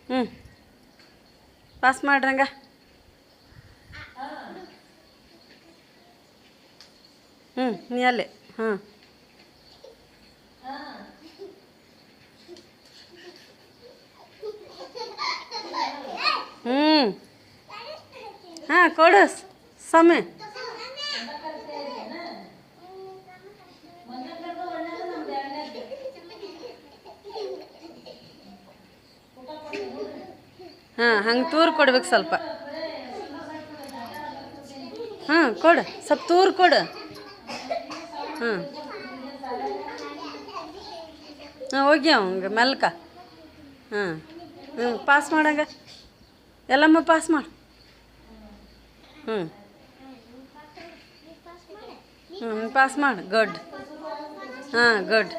ಹ್ಞೂ ಪಾಸ್ ಮಾಡ್ರಂಗ. ಹ್ಞೂ ನೀ ಅಲ್ಲೇ. ಹಾಂ ಹ್ಞೂ ಹಾಂ ಕೊಡು ಸಮಯ. ಹಾಂ ಹಂಗೆ ತೂರು ಕೊಡ್ಬೇಕು ಸ್ವಲ್ಪ. ಹಾಂ ಕೊಡು ಸ್ವಲ್ಪ ತೂರು ಕೊಡು. ಹಾಂ ಹಾಂ ಹೋಗಿ ಅವಂಗೆ ಮೆಲ್ಕ. ಹಾಂ ಹ್ಞೂ ಪಾಸ್ ಮಾಡಂಗ ಎಲ್ಲಮ್ಮ ಪಾಸ್ ಮಾಡು. ಹ್ಞೂ ಹ್ಞೂ ಪಾಸ್ ಮಾಡು ಗುಡ್. ಹಾಂ ಗುಡ್.